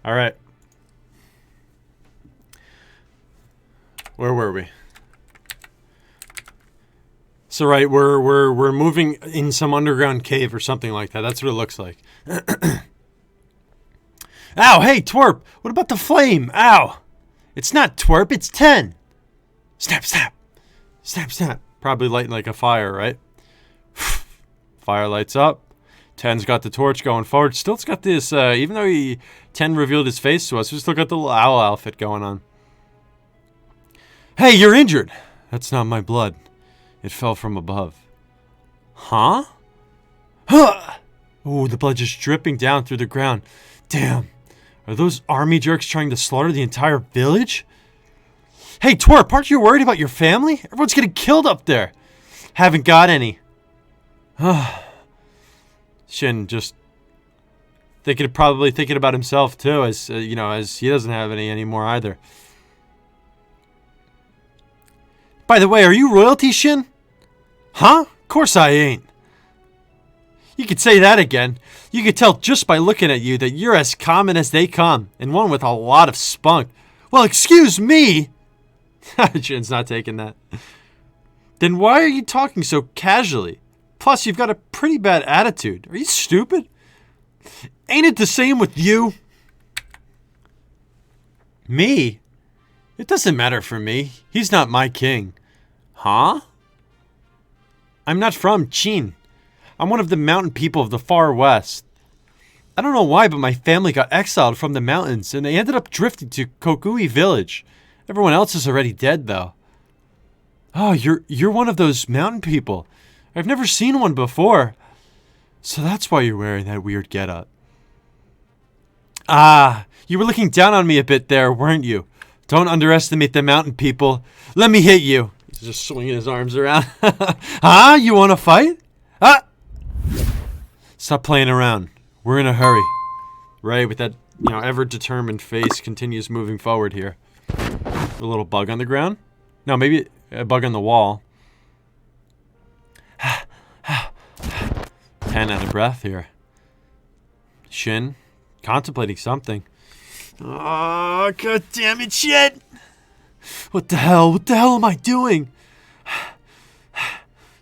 All right. Where were we? So right, we're moving in some underground cave or something like that. That's what it looks like. Ow, hey, twerp. What about the flame? Ow. It's not twerp, it's 10. Snap, snap. Snap, snap. Probably lighting like a fire, right? Fire lights up. 10's got the torch going forward. Still's got this, even though 10 revealed his face to us, we still got the little owl outfit going on. Hey, you're injured. That's not my blood. It fell from above. Huh? Huh! Ooh, the blood just dripping down through the ground. Damn. Are those army jerks trying to slaughter the entire village? Hey, twerp, aren't you worried about your family? Everyone's getting killed up there. Haven't got any. Shin just probably thinking about himself too, as as he doesn't have any anymore either. By the way, are you royalty, Shin? Huh? Of course I ain't. You could say that again. You could tell just by looking at you that you're as common as they come, and one with a lot of spunk. Well, excuse me! Shin's not taking that. Then why are you talking so casually? Plus, you've got a pretty bad attitude. Are you stupid? Ain't it the same with you? Me? It doesn't matter for me. He's not my king. Huh? I'm not from Qin. I'm one of the mountain people of the far west. I don't know why, but my family got exiled from the mountains, and they ended up drifting to Kokui village. Everyone else is already dead, though. Oh, you're one of those mountain people. I've never seen one before. So that's why you're wearing that weird getup. Ah, you were looking down on me a bit there, weren't you? Don't underestimate the mountain people. Let me hit you. He's just swinging his arms around. Huh? You want to fight? Ah! Stop playing around. We're in a hurry. Ray, with that, ever-determined face, continues moving forward here. A little bug on the ground? No, maybe a bug on the wall. 10 out of breath here. Shin, contemplating something. Oh, god damn it, shit! What the hell? What the hell am I doing?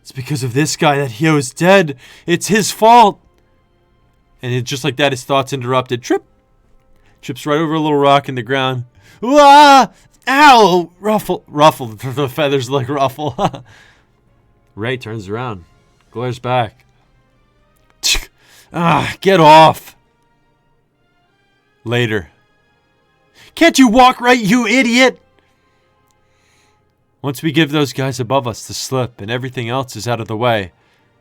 It's because of this guy that Hyo is dead. It's his fault. And just like that, his thoughts interrupted. Trips right over a little rock in the ground. Ah! Ow! Ruffle. The feathers like ruffle. Ray turns around. Glares back. Ah, get off. Later. Can't you walk right, you idiot? Once we give those guys above us the slip and everything else is out of the way,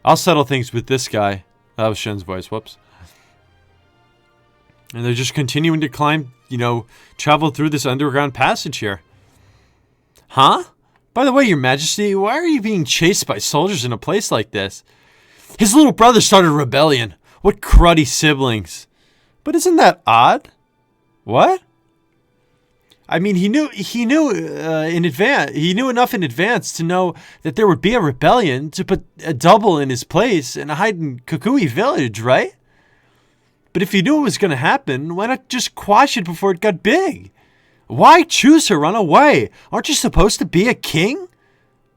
I'll settle things with this guy. That was Shin's voice, whoops. And they're just continuing to climb, travel through this underground passage here. Huh? By the way, Your Majesty, why are you being chased by soldiers in a place like this? His little brother started a rebellion. What cruddy siblings. But isn't that odd? What? I mean, he knew in advance. He knew enough in advance to know that there would be a rebellion to put a double in his place and hide in Kokui village, right? But if he knew it was going to happen, why not just quash it before it got big? Why choose to run away? Aren't you supposed to be a king?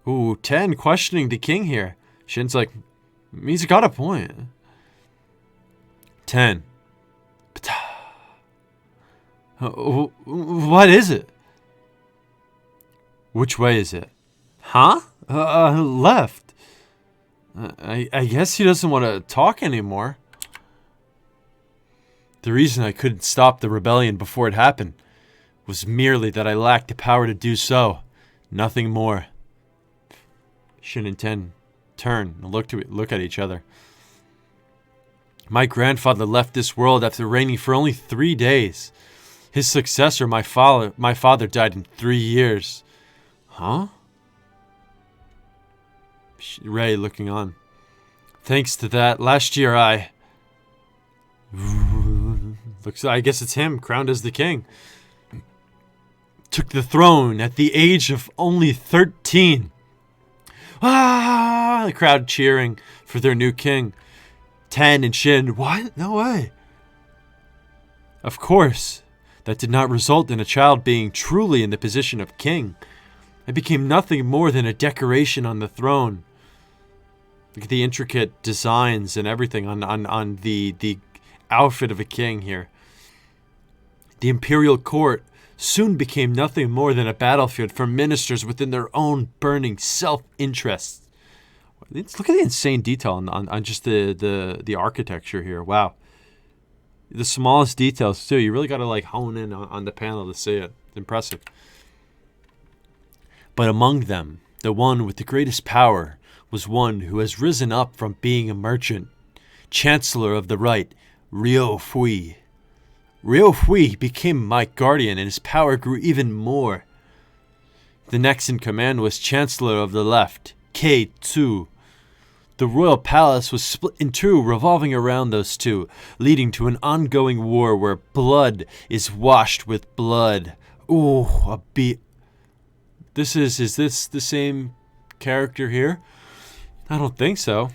Ooh, 10 questioning the king here. Shin's like, he's got a point. 10. What is it? Which way is it? Huh? Left. I guess he doesn't want to talk anymore. The reason I couldn't stop the rebellion before it happened was merely that I lacked the power to do so. Nothing more. Shin and 10 turn and look at each other. My grandfather left this world after reigning for only 3 days. His successor, my father, died in 3 years. Huh? Ray looking on. Thanks to that, last year I guess it's him, crowned as the king. Took the throne at the age of only 13. Ah! The crowd cheering for their new king. 10 and Shin. What? No way. Of course. that did not result in a child being truly in the position of king. It became nothing more than a decoration on the throne. Look at the intricate designs and everything on the outfit of a king here. The imperial court soon became nothing more than a battlefield for ministers within their own burning self-interests. Look at the insane detail on just the architecture here. Wow. The smallest details, too. You really got to like hone in on the panel to see it. It's impressive. But among them, the one with the greatest power was one who has risen up from being a merchant, Chancellor of the Right, Readthrough. Readthrough became my guardian, and his power grew even more. The next in command was Chancellor of the Left, K2. The royal palace was split in two, revolving around those two, leading to an ongoing war where blood is washed with blood. Ooh, a beat. Is this the same character here? I don't think so.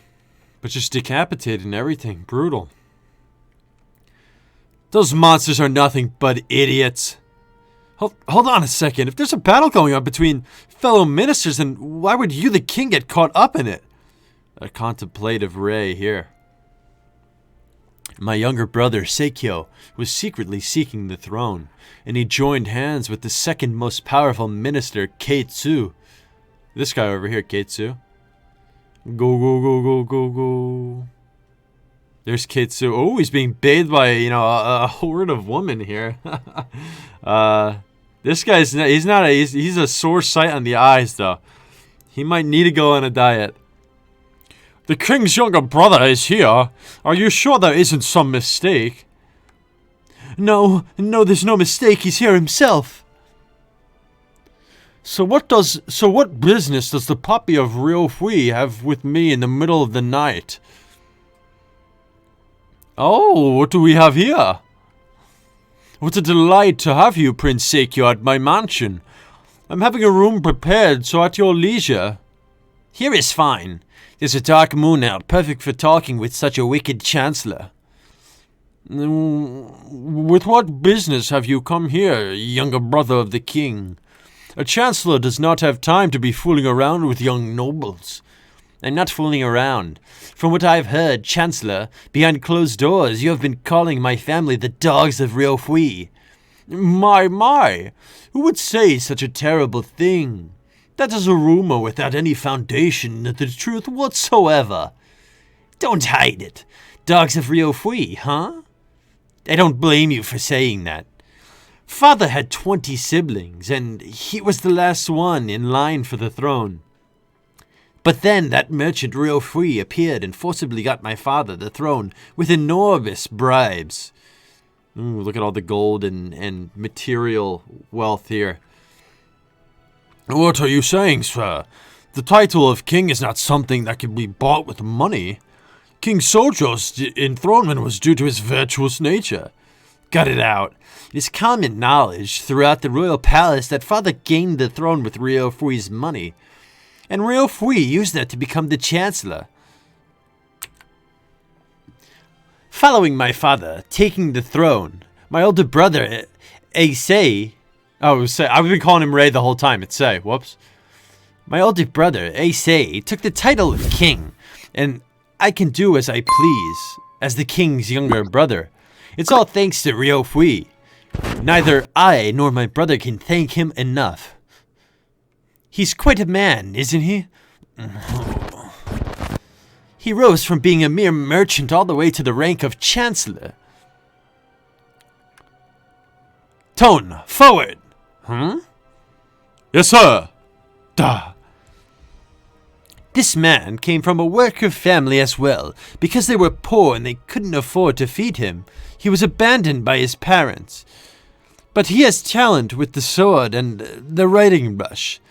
But just decapitated and everything. Brutal. Those monsters are nothing but idiots. Hold on a second. If there's a battle going on between fellow ministers, then why would you, the king, get caught up in it? A contemplative ray here. My younger brother, Seikyo, was secretly seeking the throne, and he joined hands with the second most powerful minister, Keitsu. This guy over here, Keitsu. Go, go, go, go, go, go. There's Keitsu. Oh, he's being bathed by, a horde of women here. This guy's, he's a sore sight on the eyes, though. He might need to go on a diet. The king's younger brother is here. Are you sure there isn't some mistake? No, there's no mistake. He's here himself. So what business does the puppy of Readthrough have with me in the middle of the night? Oh, what do we have here? What a delight to have you, Prince Seikyo, at my mansion. I'm having a room prepared, so at your leisure. Here is fine. There's a dark moon out, perfect for talking with such a wicked chancellor. With what business have you come here, younger brother of the king? A chancellor does not have time to be fooling around with young nobles. I'm not fooling around. From what I've heard, Chancellor, behind closed doors, you have been calling my family the dogs of Readthrough. My, who would say such a terrible thing? That is a rumor without any foundation in the truth whatsoever. Don't hide it. Dogs of Readthrough, huh? I don't blame you for saying that. Father had 20 siblings, and he was the last one in line for the throne. But then that merchant Readthrough appeared and forcibly got my father the throne with enormous bribes. Ooh, look at all the gold and material wealth here. What are you saying, sir? The title of king is not something that can be bought with money. King Sojo's enthronement was due to his virtuous nature. Cut it out. It is common knowledge throughout the royal palace that father gained the throne with Readthrough's money. And Readthrough used that to become the chancellor. Following my father taking the throne, my older brother, Ace, I've been calling him Ray the whole time, it's Say, whoops. My older brother, Ace, took the title of king, and I can do as I please, as the king's younger brother. It's all thanks to Readthrough. Neither I nor my brother can thank him enough. He's quite a man, isn't he? He rose from being a mere merchant all the way to the rank of chancellor. Tone, forward! Yes, sir! Duh! This man came from a worker family as well. Because they were poor and they couldn't afford to feed him, he was abandoned by his parents. But he has talent with the sword and the writing brush.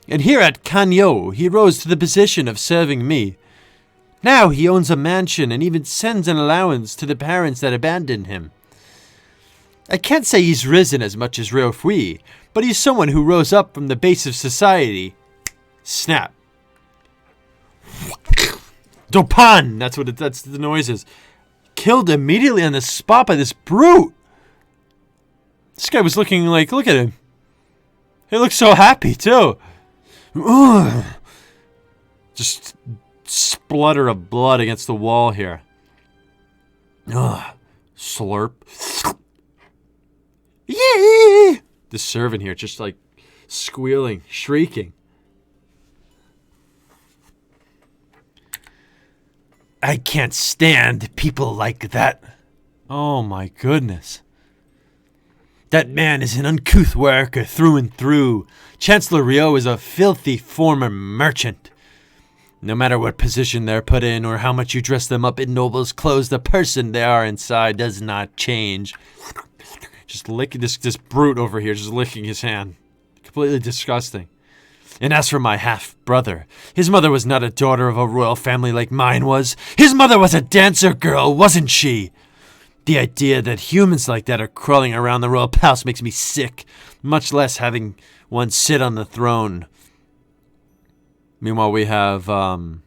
And here at Kanyo, he rose to the position of serving me. Now he owns a mansion and even sends an allowance to the parents that abandoned him. I can't say he's risen as much as Readthrough, but he's someone who rose up from the base of society. Snap. Dopan! That's the noises. Killed immediately on the spot by this brute. This guy was looking like, look at him. He looks so happy, too. Ugh. Just splutter of blood against the wall here. Ugh. Slurp. Yay! The servant here just like squealing, shrieking. I can't stand people like that. Oh my goodness. That man is an uncouth worker through and through. Chancellor Rio is a filthy former merchant. No matter what position they're put in or how much you dress them up in noble's clothes, the person they are inside does not change. Just licking this brute over here, just licking his hand. Completely disgusting. And as for my half-brother, his mother was not a daughter of a royal family like mine was. His mother was a dancer girl, wasn't she? The idea that humans like that are crawling around the royal palace makes me sick, much less having one sit on the throne. Meanwhile, we have, I'm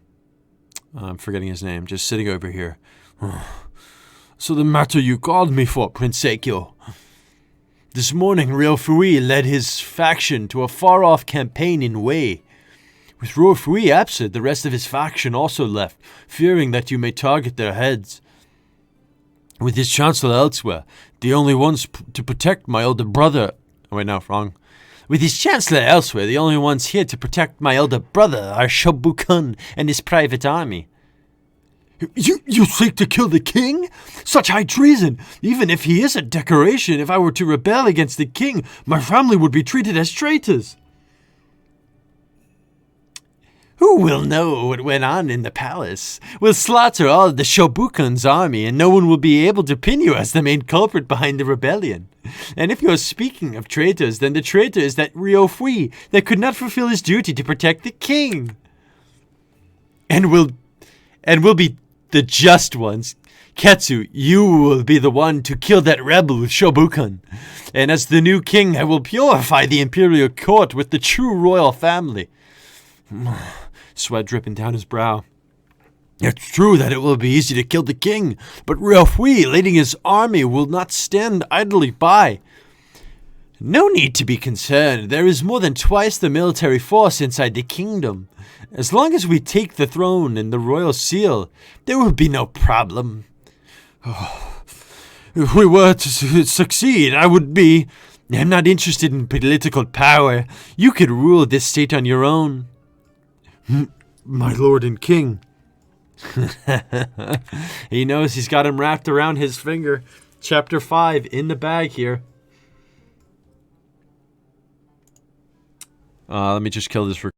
forgetting his name, just sitting over here. So the matter you called me for, Prince Seikyo. This morning, Ryofui led his faction to a far-off campaign in Wei. With Ryofui absent, the rest of his faction also left, fearing that you may target their heads. With his chancellor elsewhere, the only ones to protect my elder brother... Oh, wait, no, wrong. With his chancellor elsewhere, the only ones here to protect my elder brother are Shobukan and his private army. You seek to kill the king? Such high treason! Even if he is a decoration, if I were to rebel against the king, my family would be treated as traitors. Who will know what went on in the palace? We'll slaughter all of the Shobukan's army, and no one will be able to pin you as the main culprit behind the rebellion. And if you're speaking of traitors, then the traitor is that Ryofui that could not fulfill his duty to protect the king. And we'll be the just ones. Ketsu, you will be the one to kill that rebel Shobukan. And as the new king, I will purify the imperial court with the true royal family. Sweat dripping down his brow. It's true that it will be easy to kill the king, but Ryofui, leading his army, will not stand idly by. No need to be concerned. There is more than twice the military force inside the kingdom. As long as we take the throne and the royal seal, there will be no problem. Oh, if we were to succeed, I'm not interested in political power. You could rule this state on your own. My lord and king. He knows he's got him wrapped around his finger. Chapter 5 in the bag here. Let me just kill this